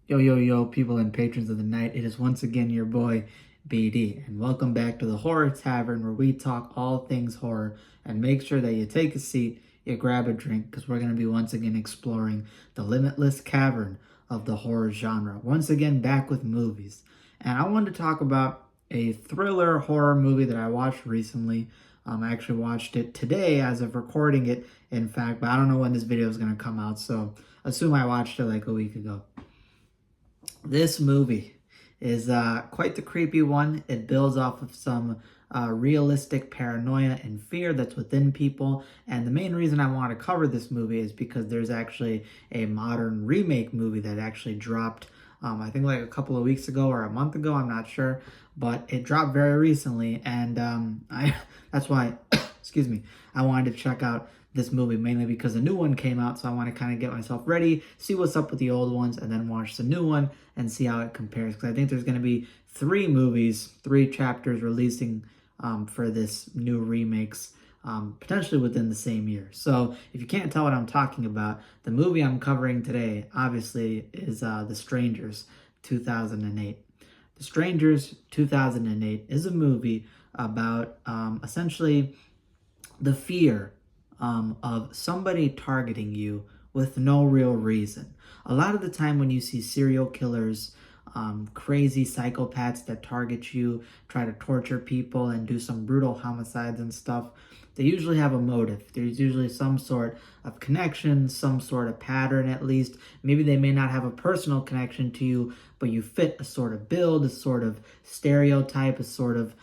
Yo, yo, yo, people and patrons of the night. It is once again your boy, BD, and welcome back to the Horror Tavern where we talk all things horror. And make sure that you take a seat, you grab a drink, because we're going to be once again exploring the limitless cavern of the horror genre. Once again, back with movies. And I wanted to talk about a thriller horror movie that I watched recently. I actually watched it today as of recording it, in fact, but I don't know when this video is going to come out, so assume I watched it like a week ago. This movie is quite the creepy one. It builds off of some realistic paranoia and fear that's within people. And the main reason I want to cover this movie is because there's actually a modern remake movie that actually dropped, I think like a couple of weeks ago or a month ago, I'm not sure. But it dropped very recently. And that's why, excuse me, I wanted to check out this movie mainly because a new one came out, so I want to kind of get myself ready, see what's up with the old ones, and then watch the new one and see how it compares, because I think there's going to be 3 chapters releasing for this new remakes, potentially within the same year. So if you can't tell what I'm talking about, the movie I'm covering today obviously is The Strangers 2008. The Strangers 2008 is a movie about essentially the fear of somebody targeting you with no real reason. A lot of the time when you see serial killers, crazy psychopaths that target you, try to torture people and do some brutal homicides and stuff, they usually have a motive. There's usually some sort of connection, some sort of pattern at least. Maybe they may not have a personal connection to you, but you fit a sort of build, a sort of stereotype, a sort of,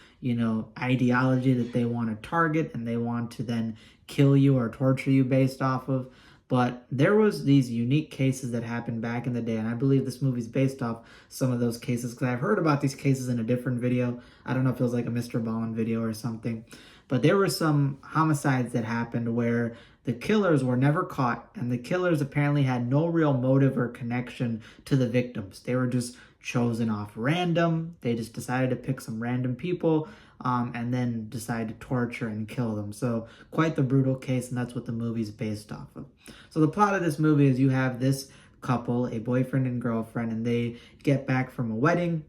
ideology that they want to target and they want to then kill you or torture you based off of. But there was these unique cases that happened back in the day, and I believe this movie's based off some of those cases because I've heard about these cases in a different video. I don't know if it was like a Mr. Ballin video or something, but there were some homicides that happened where the killers were never caught, and the killers apparently had no real motive or connection to the victims. They were just chosen off random. They just decided to pick some random people and then decide to torture and kill them. So quite the brutal case, and that's what the movie's based off of. So the plot of this movie is you have this couple, a boyfriend and girlfriend, and they get back from a wedding.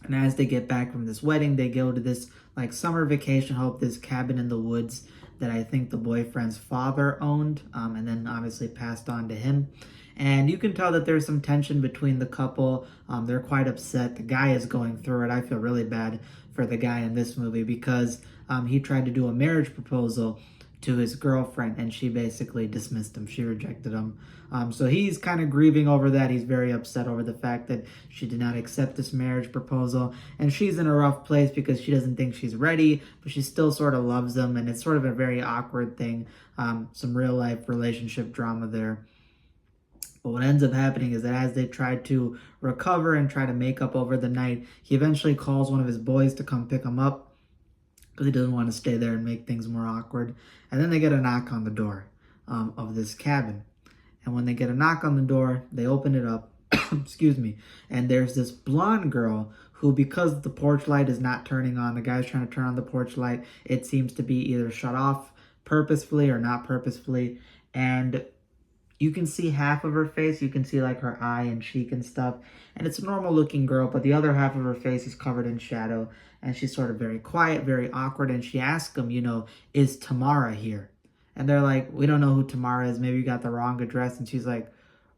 And as they get back from this wedding, they go to this like summer vacation home, this cabin in the woods that I think the boyfriend's father owned, and then obviously passed on to him. And you can tell that there's some tension between the couple. They're quite upset. The guy is going through it. I feel really bad for the guy in this movie because he tried to do a marriage proposal to his girlfriend and she basically dismissed him. She rejected him. So he's kind of grieving over that. He's very upset over the fact that she did not accept this marriage proposal. And she's in a rough place because she doesn't think she's ready, but she still sort of loves him. And it's sort of a very awkward thing. Some real life relationship drama there. But what ends up happening is that as they try to recover and try to make up over the night, he eventually calls one of his boys to come pick him up because he doesn't want to stay there and make things more awkward. And then they get a knock on the door of this cabin. And when they get a knock on the door, they open it up, excuse me, and there's this blonde girl who, because the porch light is not turning on, the guy's trying to turn on the porch light, it seems to be either shut off purposefully or not purposefully. And you can see half of her face. You can see like her eye and cheek and stuff. And it's a normal looking girl, but the other half of her face is covered in shadow. And she's sort of very quiet, very awkward. And she asks them, is Tamara here? And they're like, we don't know who Tamara is. Maybe you got the wrong address. And she's like,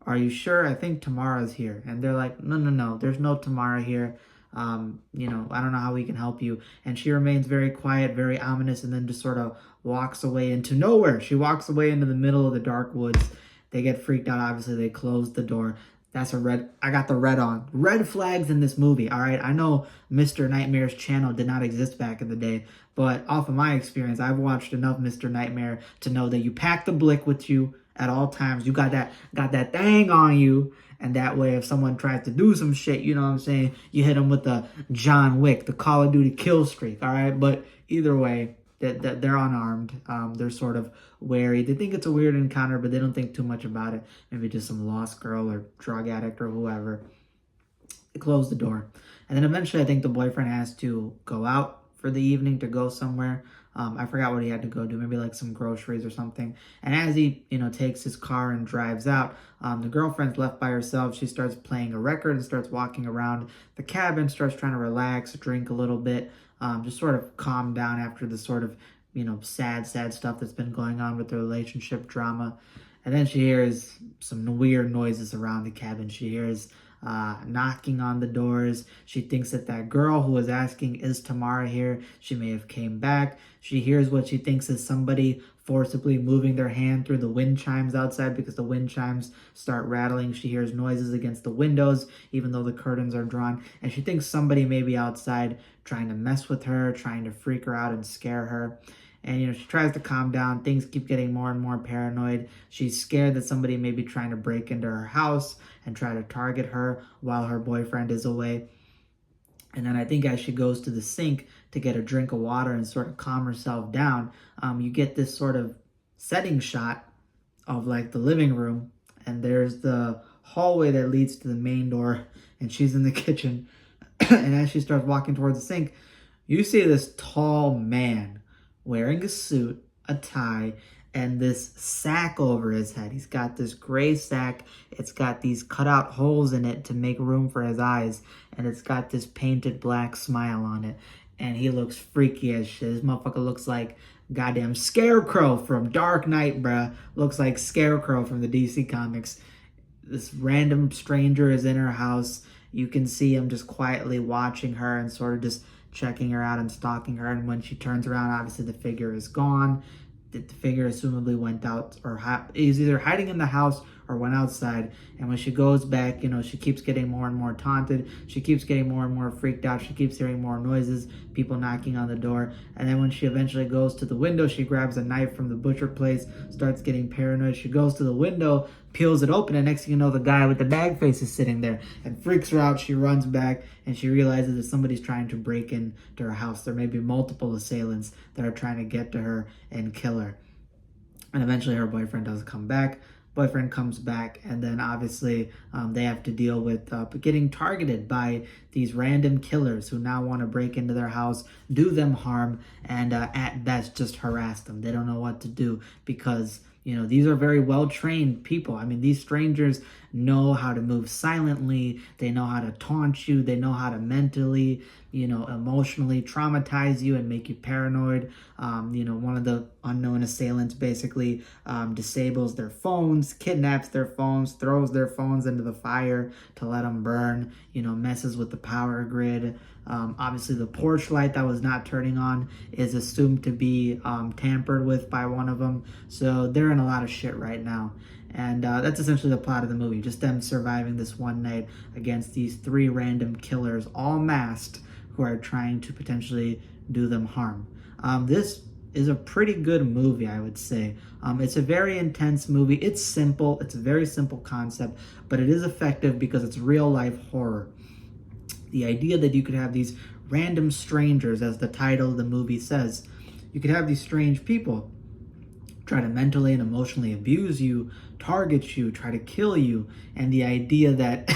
are you sure? I think Tamara's here. And they're like, no, there's no Tamara here. I don't know how we can help you. And she remains very quiet, very ominous, and then just sort of walks away into nowhere. She walks away into the middle of the dark woods. They get freaked out. Obviously, they close the door. That's a red. I got the red on. Red flags in this movie, all right? I know Mr. Nightmare's channel did not exist back in the day, but off of my experience, I've watched enough Mr. Nightmare to know that you pack the blick with you at all times. You got that thing on you, and that way if someone tries to do some shit, you know what I'm saying, you hit them with the John Wick, the Call of Duty kill streak, all right? But either way, that they're unarmed. They're sort of wary. They think it's a weird encounter, but they don't think too much about it. Maybe just some lost girl or drug addict or whoever. They close the door. And then eventually I think the boyfriend has to go out for the evening to go somewhere. I forgot what he had to go do, maybe like some groceries or something. And as he, takes his car and drives out, the girlfriend's left by herself. She starts playing a record and starts walking around the cabin, starts trying to relax, drink a little bit, just sort of calm down after the sort of, sad stuff that's been going on with the relationship drama. And then she hears some weird noises around the cabin. She hears knocking on the doors. She thinks that girl who was asking, is Tamara here? She may have came back. She hears what she thinks is somebody forcibly moving their hand through the wind chimes outside because the wind chimes start rattling. She hears noises against the windows, even though the curtains are drawn. And she thinks somebody may be outside trying to mess with her, trying to freak her out and scare her. And, she tries to calm down. Things keep getting more and more paranoid. She's scared that somebody may be trying to break into her house and try to target her while her boyfriend is away. And then I think as she goes to the sink to get a drink of water and sort of calm herself down, you get this sort of setting shot of like the living room. And there's the hallway that leads to the main door. And she's in the kitchen. And as she starts walking towards the sink, you see this tall man wearing a suit, a tie, and this sack over his head. He's got this gray sack. It's got these cutout holes in it to make room for his eyes. And it's got this painted black smile on it. And he looks freaky as shit. This motherfucker looks like goddamn Scarecrow from Dark Knight, bruh. Looks like Scarecrow from the DC Comics. This random stranger is in her house. You can see him just quietly watching her and sort of just checking her out and stalking her. And when she turns around, obviously the figure is gone. The figure assumably went out, or is either hiding in the house or went outside. And when she goes back, she keeps getting more and more taunted. She keeps getting more and more freaked out. She keeps hearing more noises, people knocking on the door. And then when she eventually goes to the window, she grabs a knife from the butcher place, starts getting paranoid. She goes to the window, peels it open, and next thing you know, the guy with the bag face is sitting there and freaks her out. She runs back and she realizes that somebody's trying to break into her house. There may be multiple assailants that are trying to get to her and kill her. And eventually her boyfriend does come back. Boyfriend comes back, and then obviously they have to deal with getting targeted by these random killers who now want to break into their house, do them harm, and at best just harass them. They don't know what to do because these are very well-trained people. I mean, these strangers know how to move silently. They know how to taunt you. They know how to mentally, emotionally traumatize you and make you paranoid. One of the unknown assailants basically disables their phones, kidnaps their phones, throws their phones into the fire to let them burn, messes with the power grid. Obviously, the porch light that was not turning on is assumed to be tampered with by one of them. So they're in a lot of shit right now. And that's essentially the plot of the movie. Just them surviving this one night against these 3 random killers, all masked, who are trying to potentially do them harm. This is a pretty good movie, I would say. It's a very intense movie. It's simple. It's a very simple concept, but it is effective because it's real life horror. The idea that you could have these random strangers, as the title of the movie says, you could have these strange people try to mentally and emotionally abuse you, target you, try to kill you, and the idea that,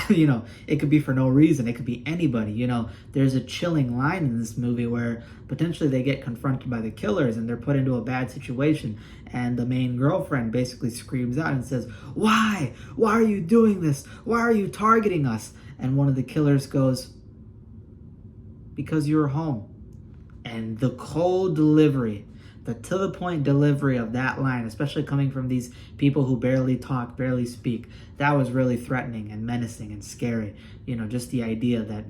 it could be for no reason, it could be anybody, there's a chilling line in this movie where potentially they get confronted by the killers and they're put into a bad situation, and the main girlfriend basically screams out and says, why are you doing this? Why are you targeting us? And one of the killers goes, because you're home. And the cold delivery, the to-the-point delivery of that line, especially coming from these people who barely talk, barely speak, that was really threatening and menacing and scary. Just the idea that,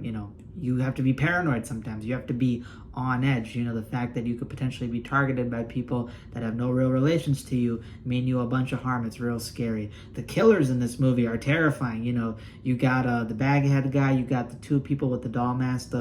you have to be paranoid sometimes. You have to be on edge. The fact that you could potentially be targeted by people that have no real relations to you, mean you a bunch of harm. It's real scary. The killers in this movie are terrifying. You got the baghead guy, you got the 2 people with the doll mask,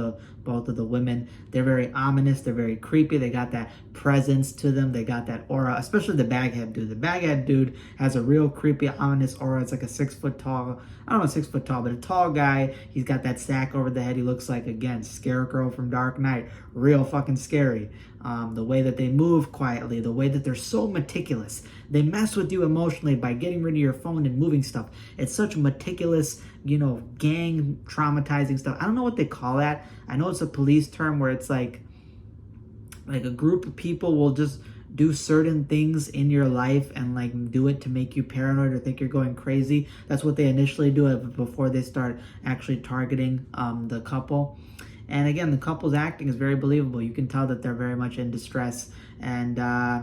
both of the women. They're very ominous. They're very creepy. They got that presence to them. They got that aura, especially the baghead dude. The baghead dude has a real creepy, ominous aura. It's like a 6 foot tall, I don't know, 6 foot tall, but a tall guy. He's got that sack over the head. He looks like, again, Scarecrow from Dark Knight. Real fucking scary. The way that they move quietly, the way that they're so meticulous. They mess with you emotionally by getting rid of your phone and moving stuff. It's such meticulous, gang traumatizing stuff. I don't know what they call that. I know it's a police term where it's like, like a group of people will just do certain things in your life and like do it to make you paranoid or think you're going crazy. That's what they initially do before they start actually targeting the couple. And again, the couple's acting is very believable. You can tell that they're very much in distress, and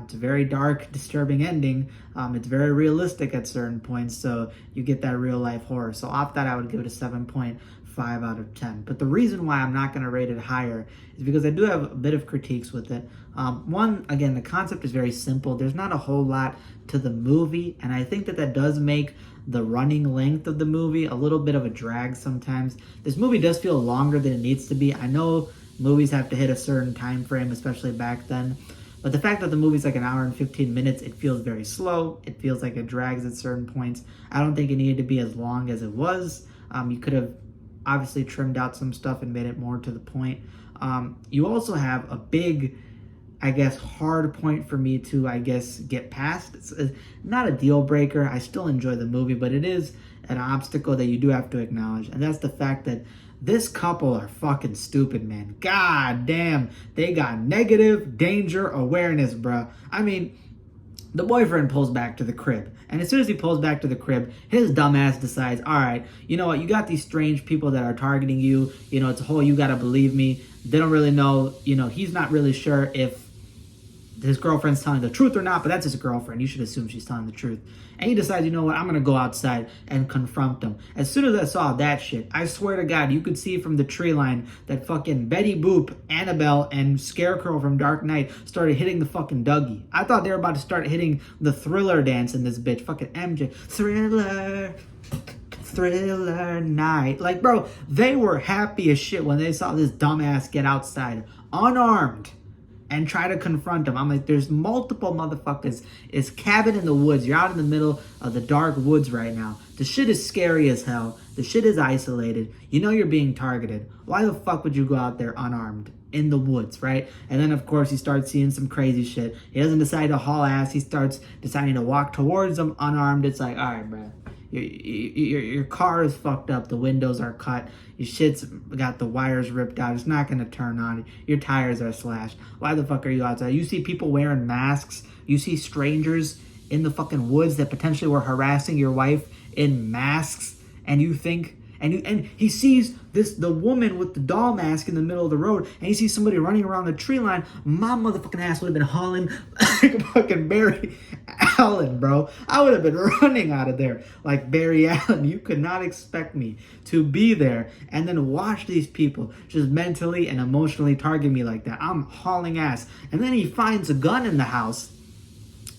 it's a very dark, disturbing ending. It's very realistic at certain points, so you get that real life horror. So off that, I would give it a 7.5 out of 10. But the reason why I'm not going to rate it higher is because I do have a bit of critiques with it. One, again, the concept is very simple. There's not a whole lot to the movie, and I think that does make the running length of the movie a little bit of a drag sometimes. This movie does feel longer than it needs to be. I know movies have to hit a certain time frame, especially back then, but the fact that the movie's like an hour and 15 minutes, it feels very slow. It feels like it drags at certain points. I don't think it needed to be as long as it was. You could have obviously trimmed out some stuff and made it more to the point. You also have a big, I guess, hard point for me to, get past. It's not a deal breaker. I still enjoy the movie, but it is an obstacle that you do have to acknowledge. And that's the fact that this couple are fucking stupid, man. God damn. They got negative danger awareness, bruh. I mean, the boyfriend pulls back to the crib. And as soon as he pulls back to the crib, his dumbass decides, all right, you know what? You got these strange people that are targeting you. You know, it's a whole, you got to believe me. They don't really know, he's not really sure if his girlfriend's telling the truth or not, but that's his girlfriend. You should assume she's telling the truth. And he decides, you know what, I'm going to go outside and confront them. As soon as I saw that shit, I swear to God, you could see from the tree line that fucking Betty Boop, Annabelle, and Scarecrow from Dark Knight started hitting the fucking Dougie. I thought they were about to start hitting the Thriller dance in this bitch. Fucking MJ. Thriller night. Like, bro, they were happy as shit when they saw this dumbass get outside unarmed and try to confront him. I'm like, there's multiple motherfuckers. It's cabin in the woods. You're out in the middle of the dark woods right now. The shit is scary as hell. The shit is isolated. You know you're being targeted. Why the fuck would you go out there unarmed in the woods, right? And then, of course, he starts seeing some crazy shit. He doesn't decide to haul ass. He starts deciding to walk towards them unarmed. It's like, all right, bro. Your car is fucked up. The windows are cut. Your shit's got the wires ripped out. It's not going to turn on. Your tires are slashed. Why the fuck are you outside? You see people wearing masks. You see strangers in the fucking woods that potentially were harassing your wife in masks. And you think... And he sees the woman with the doll mask in the middle of the road, and he sees somebody running around the tree line. My motherfucking ass would have been hauling like fucking Barry Allen, bro. I would have been running out of there like Barry Allen. You could not expect me to be there and then watch these people just mentally and emotionally target me like that. I'm hauling ass. And then he finds a gun in the house.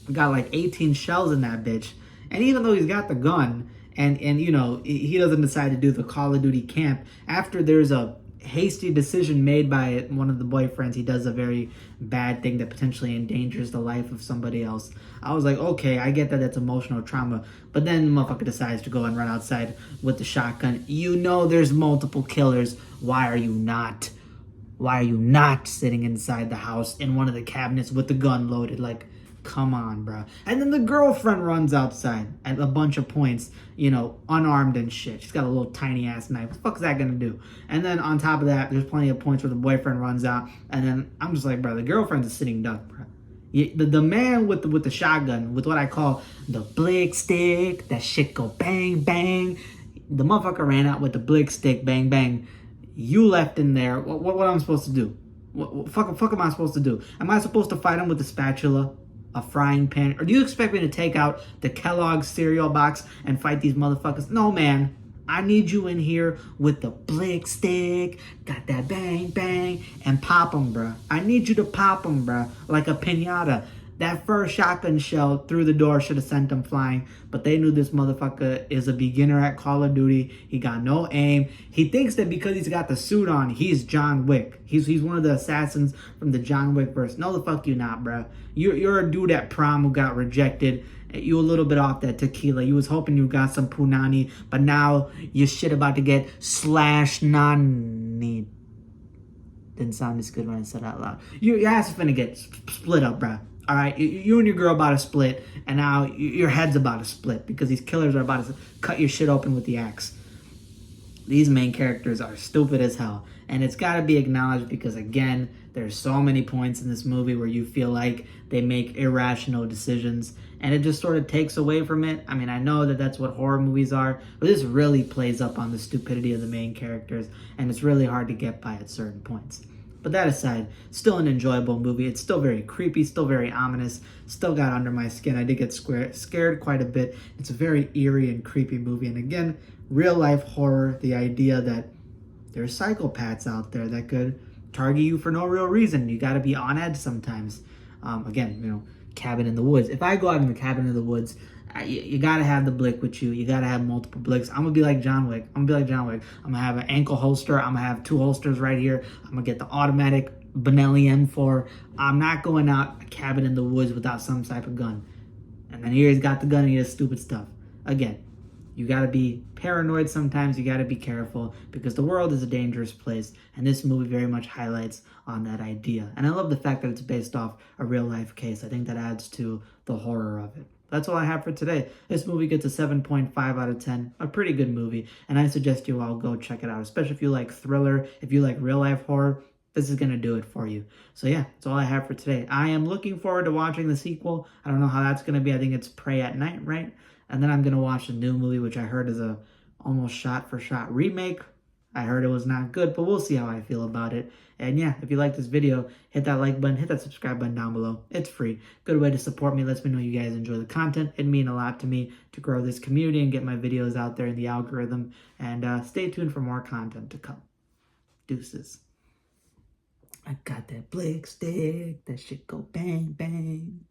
We got like 18 shells in that bitch. And even though he's got the gun, and he doesn't decide to do the Call of Duty camp. After there's a hasty decision made by one of the boyfriends, he does a very bad thing that potentially endangers the life of somebody else. I was like, okay, I get that that's emotional trauma. But then the motherfucker decides to go and run outside with the shotgun. You know there's multiple killers. Why are you not sitting inside the house in one of the cabinets with the gun loaded? Like, come on, bro. And then the girlfriend runs outside at a bunch of points, unarmed and shit. She's got a little tiny ass knife. What the fuck is that gonna do? And then on top of that, there's plenty of points where the boyfriend runs out. And then I'm just like, bro, the girlfriend's a sitting duck, bro. The man with the shotgun, with what I call the blick stick, that shit go bang, bang. The motherfucker ran out with the blick stick, bang, bang. You left in there. What am I supposed to do? What fuck am I supposed to do? Am I supposed to fight him with a spatula? A frying pan? Or do you expect me to take out the Kellogg's cereal box and fight these motherfuckers? No, man. I need you in here with the blick stick, got that bang, bang, and pop them, bruh. I need you to pop them, bruh, like a piñata. That first shotgun shell through the door should have sent them flying, but they knew this motherfucker is a beginner at Call of Duty. He got no aim. He thinks that because he's got the suit on, he's John Wick. He's one of the assassins from the John Wick verse. No, the fuck you not, bro. You're a dude at prom who got rejected. You a little bit off that tequila. You was hoping you got some punani, but now your shit about to get slash nani. Didn't sound as good when I said it out loud. Your ass is finna get split up, bro. All right, you and your girl about to split, and now your head's about to split because these killers are about to cut your shit open with the axe. These main characters are stupid as hell, and it's got to be acknowledged because, again, There's so many points in this movie where you feel like they make irrational decisions, and it just sort of takes away from it. I mean, I know that that's what horror movies are, but this really plays up on the stupidity of the main characters, and it's really hard to get by at certain points. But that aside, still an enjoyable movie. It's still very creepy, still very ominous, still got under my skin. I did get scared quite a bit. It's a very eerie and creepy movie. And again, real life horror, the idea that there's psychopaths out there that could target you for no real reason. You got to be on edge sometimes. Again, cabin in the woods. If I go out in the cabin in the woods, you got to have the blick with you. You got to have multiple blicks. I'm going to be like John Wick. I'm going to have an ankle holster. I'm going to have 2 holsters right here. I'm going to get the automatic Benelli M4. I'm not going out a cabin in the woods without some type of gun. And then here he's got the gun and he does stupid stuff. Again, you got to be paranoid sometimes. You got to be careful because the world is a dangerous place. And this movie very much highlights on that idea. And I love the fact that it's based off a real life case. I think that adds to the horror of it. That's all I have for today. This movie gets a 7.5 out of 10. A pretty good movie. And I suggest you all go check it out. Especially if you like thriller, if you like real life horror. This is going to do it for you. So yeah, that's all I have for today. I am looking forward to watching the sequel. I don't know how that's going to be. I think it's Prey at Night, right? And then I'm going to watch the new movie, which I heard is a almost shot-for-shot remake. I heard it was not good, but we'll see how I feel about it. And yeah, if you like this video, hit that like button, hit that subscribe button down below. It's free. Good way to support me. Lets me know you guys enjoy the content. It'd mean a lot to me to grow this community and get my videos out there in the algorithm. And stay tuned for more content to come. Deuces. I got that blick stick. That shit go bang, bang.